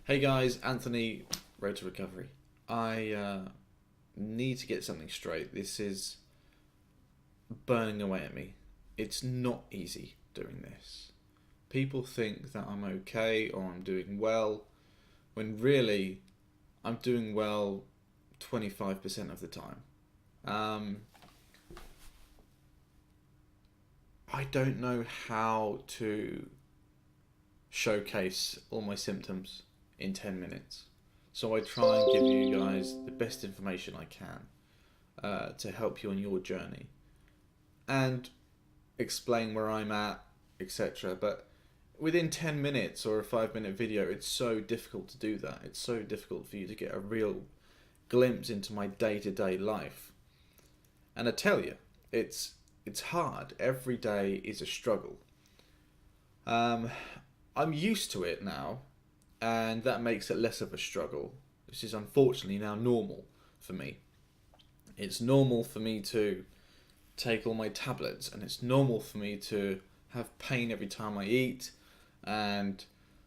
Hey guys, Anthony, Road to Recovery. I need to get something straight. This is burning away at me. It's not easy doing this. People think that I'm okay or I'm doing well, when really I'm doing well 25% of the time. Um, I don't know how to showcase all my symptoms in 10 minutes. So I try and give you guys the best information I can to help you on your journey and explain where I'm at, etc. But within 10 minutes or a 5-minute video, it's so difficult to do that. It's so difficult for you to get a real glimpse into my day-to-day life. And I tell you, it's hard. Every day is a struggle. Um, I'm used to it now, and that makes it less of a struggle. This is unfortunately now normal for me. It's normal for me to take all my tablets, and it's normal for me to have pain every time I eat and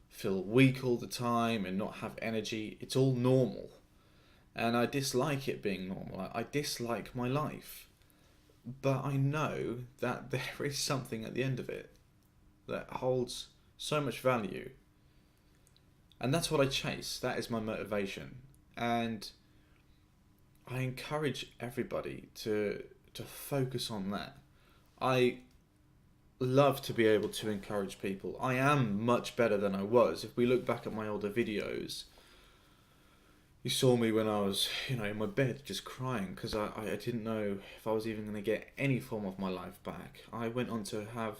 feel weak all the time and not have energy. It's all normal. And I dislike it being normal. I dislike my life. But I know that there is something at the end of it that holds so much value. And that's what I chase. That is my motivation. And I encourage everybody to focus on that. I love to be able to encourage people. I am much better than I was. If we look back at my older videos, you saw me when I was, in my bed just crying because I didn't know if I was even going to get any form of my life back. I went on to have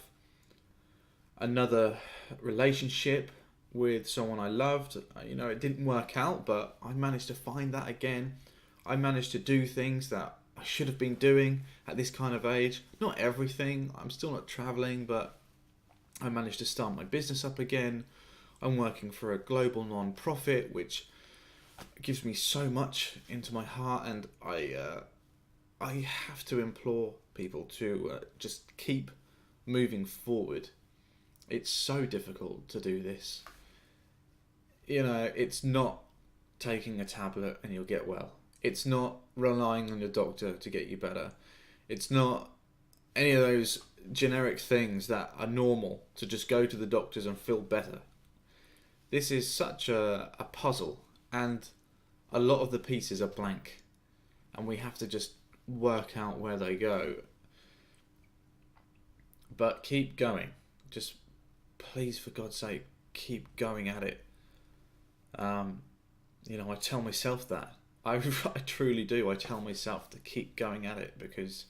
another relationship with someone I loved. It didn't work out, but I managed to find that again. I managed to do things that I should have been doing at this kind of age. Not everything. I'm still not traveling, but I managed to start my business up again. I'm working for a global non-profit, which gives me so much into my heart, and I have to implore people to just keep moving forward. It's so difficult to do this. It's not taking a tablet and you'll get well. It's not relying on your doctor to get you better. It's not any of those generic things that are normal to just go to the doctors and feel better. This is such a puzzle, and a lot of the pieces are blank, and we have to just work out where they go. But keep going. Just please, for God's sake, keep going at it. I tell myself that. I truly do. I tell myself to keep going at it because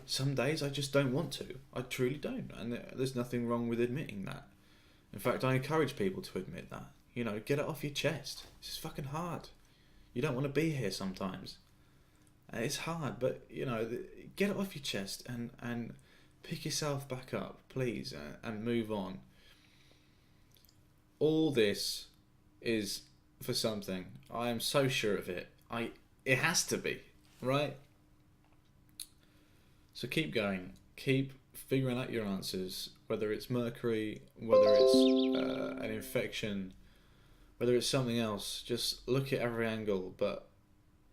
some days I just don't want to. I truly don't. And there's nothing wrong with admitting that. In fact, I encourage people to admit that. Get it off your chest. It's just fucking hard. You don't want to be here sometimes. And it's hard, but, get it off your chest and pick yourself back up, please, and move on. All this is for something. I am so sure of it. It has to be, right? So keep going. Keep figuring out your answers, whether it's mercury, whether it's an infection, whether it's something else. Just look at every angle. But,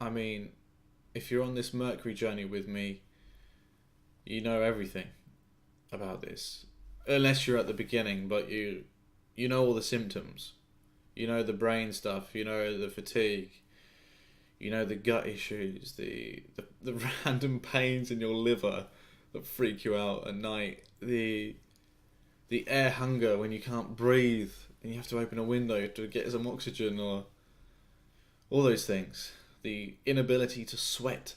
if you're on this mercury journey with me, you know everything about this. Unless you're at the beginning, but you know all the symptoms. You know the brain stuff, you know the fatigue, you know the gut issues, the random pains in your liver that freak you out at night, the air hunger when you can't breathe and you have to open a window to get some oxygen, or all those things. The inability to sweat.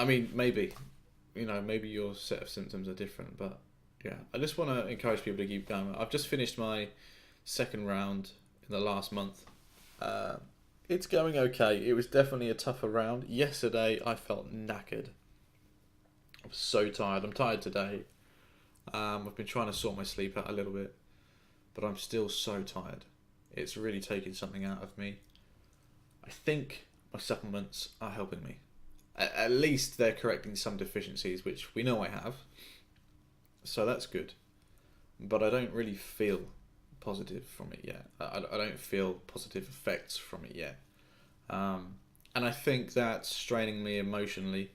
Maybe, maybe your set of symptoms are different, but yeah, I just want to encourage people to keep going. I've just finished my second round in the last month. It's going okay. It was definitely a tougher round. Yesterday, I felt knackered. I was so tired. I'm tired today. I've been trying to sort my sleep out a little bit, but I'm still so tired. It's really taking something out of me. I think my supplements are helping me. At least they're correcting some deficiencies, which we know I have. So that's good. But I don't really feel positive from it yet. I don't feel positive effects from it yet. And I think that's straining me emotionally.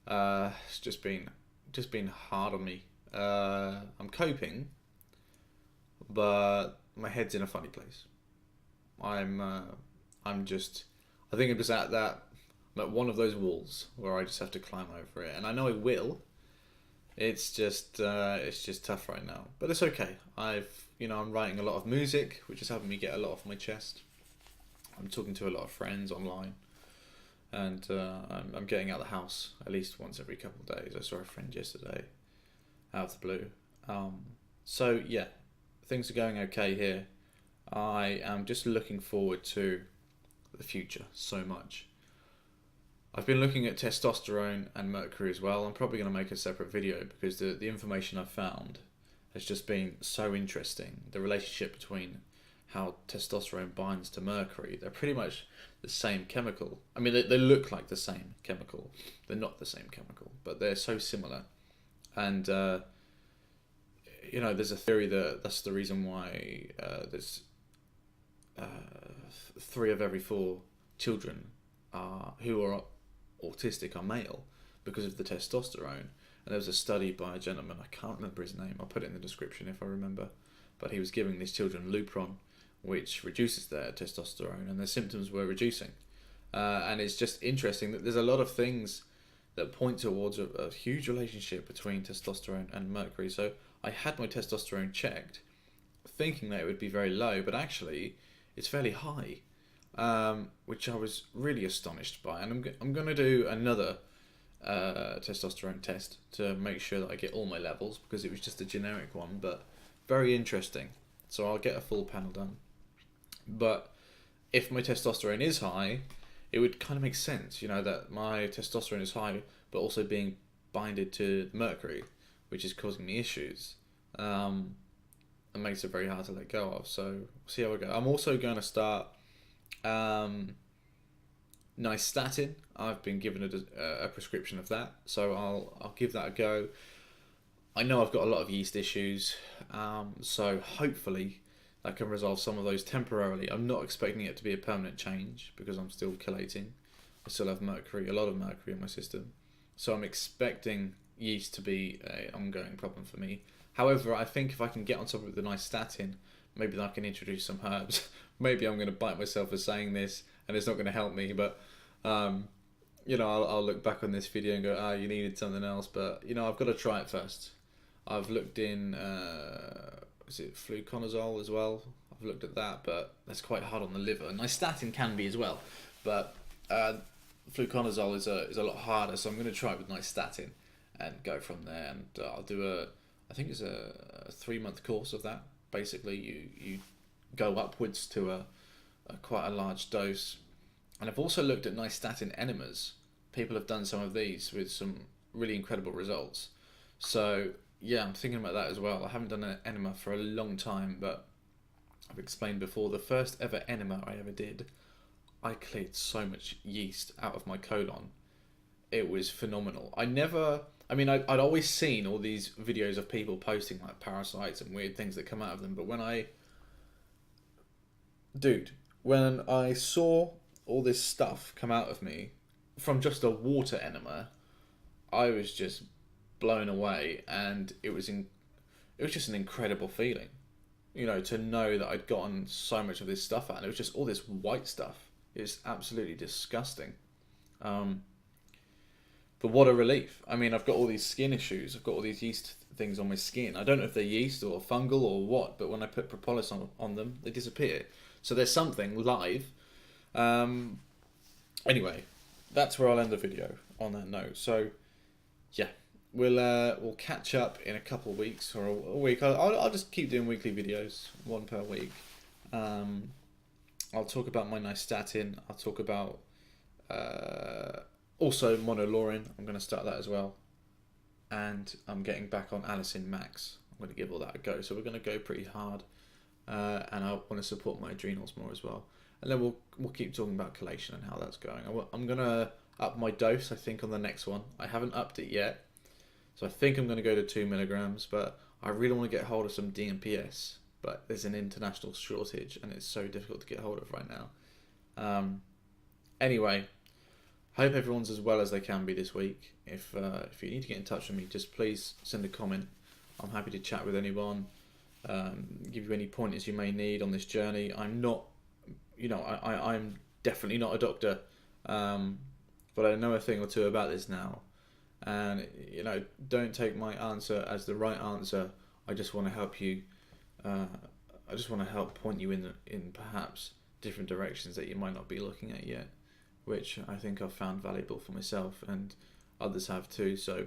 It's just been hard on me. I'm coping, but my head's in a funny place. I'm just, I think I'm just I'm at one of those walls where I just have to climb over it, and I know I will. It's just tough right now, but it's okay. I'm writing a lot of music, which is helping me get a lot off my chest. I'm talking to a lot of friends online, and I'm getting out of the house at least once every couple of days. I saw a friend yesterday, out of the blue. So yeah, things are going okay here. I am just looking forward to the future so much. I've been looking at testosterone and mercury as well. I'm probably going to make a separate video because the information I've found has just been so interesting. The relationship between how testosterone binds to mercury. They're pretty much the same chemical. I mean, they look like the same chemical. They're not the same chemical, but they're so similar. And, there's a theory that's the reason why there's 3 of every 4 children who are autistic are male because of the testosterone. And there was a study by a gentleman, I can't remember his name, I'll put it in the description if I remember, but he was giving these children Lupron, which reduces their testosterone, and their symptoms were reducing. And it's just interesting that there's a lot of things that point towards a huge relationship between testosterone and mercury. So I had my testosterone checked, thinking that it would be very low, but actually it's fairly high. Which I was really astonished by, and I'm going to do another testosterone test to make sure that I get all my levels, because it was just a generic one, but very interesting. So I'll get a full panel done. But if my testosterone is high, it would kind of make sense, that my testosterone is high, but also being binded to mercury, which is causing me issues. It makes it very hard to let go of. So we'll see how we go. I'm also going to start Nystatin. I've been given a prescription of that, so I'll give that a go. I know I've got a lot of yeast issues, so hopefully that can resolve some of those temporarily. I'm not expecting it to be a permanent change because I'm still chelating. I still have mercury, a lot of mercury in my system, so I'm expecting yeast to be an ongoing problem for me. However, I think if I can get on top of the Nystatin, maybe I can introduce some herbs. Maybe I'm going to bite myself for saying this, and it's not going to help me. But I'll look back on this video and go, you needed something else. But I've got to try it first. I've looked in, is it fluconazole as well? I've looked at that, but that's quite hard on the liver. Nystatin can be as well, but fluconazole is a lot harder. So I'm going to try it with Nystatin and go from there. And I'll do I think it's a 3-month course of that. Basically, you go upwards to a quite a large dose. And I've also looked at Nystatin enemas. People have done some of these with some really incredible results. So yeah, I'm thinking about that as well. I haven't done an enema for a long time, but I've explained before, the first ever enema I ever did, I cleared so much yeast out of my colon. It was phenomenal. I'd always seen all these videos of people posting like parasites and weird things that come out of them, but when I saw all this stuff come out of me from just a water enema, I was just blown away, and it was just an incredible feeling, to know that I'd gotten so much of this stuff out, and it was just all this white stuff. It's absolutely disgusting. But what a relief. I've got all these skin issues. I've got all these yeast things on my skin. I don't know if they're yeast or fungal or what, but when I put propolis on them, they disappear. So there's something live. Anyway, that's where I'll end the video on that note. So, yeah, we'll catch up in a couple of weeks or a week. I'll just keep doing weekly videos, 1 per week. I'll talk about my Nystatin. I'll talk about also monolaurin. I'm going to start that as well. And I'm getting back on Allicin Max. I'm going to give all that a go. So we're going to go pretty hard. And I want to support my adrenals more as well. And then we'll keep talking about chelation and how that's going. I'm going to up my dose, I think, on the next one. I haven't upped it yet. So I think I'm going to go to 2 milligrams. But I really want to get hold of some DMPS. but there's an international shortage and it's so difficult to get hold of right now. Anyway, hope everyone's as well as they can be this week. If you need to get in touch with me, just please send a comment. I'm happy to chat with anyone, give you any pointers you may need on this journey. I'm not, I'm definitely not a doctor, but I know a thing or two about this now. And, don't take my answer as the right answer. I just want to help you. I just want to help point you in perhaps different directions that you might not be looking at yet, which I think I've found valuable for myself and others have too. So,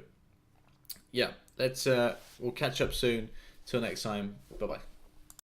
yeah, we'll catch up soon. Till next time, bye bye.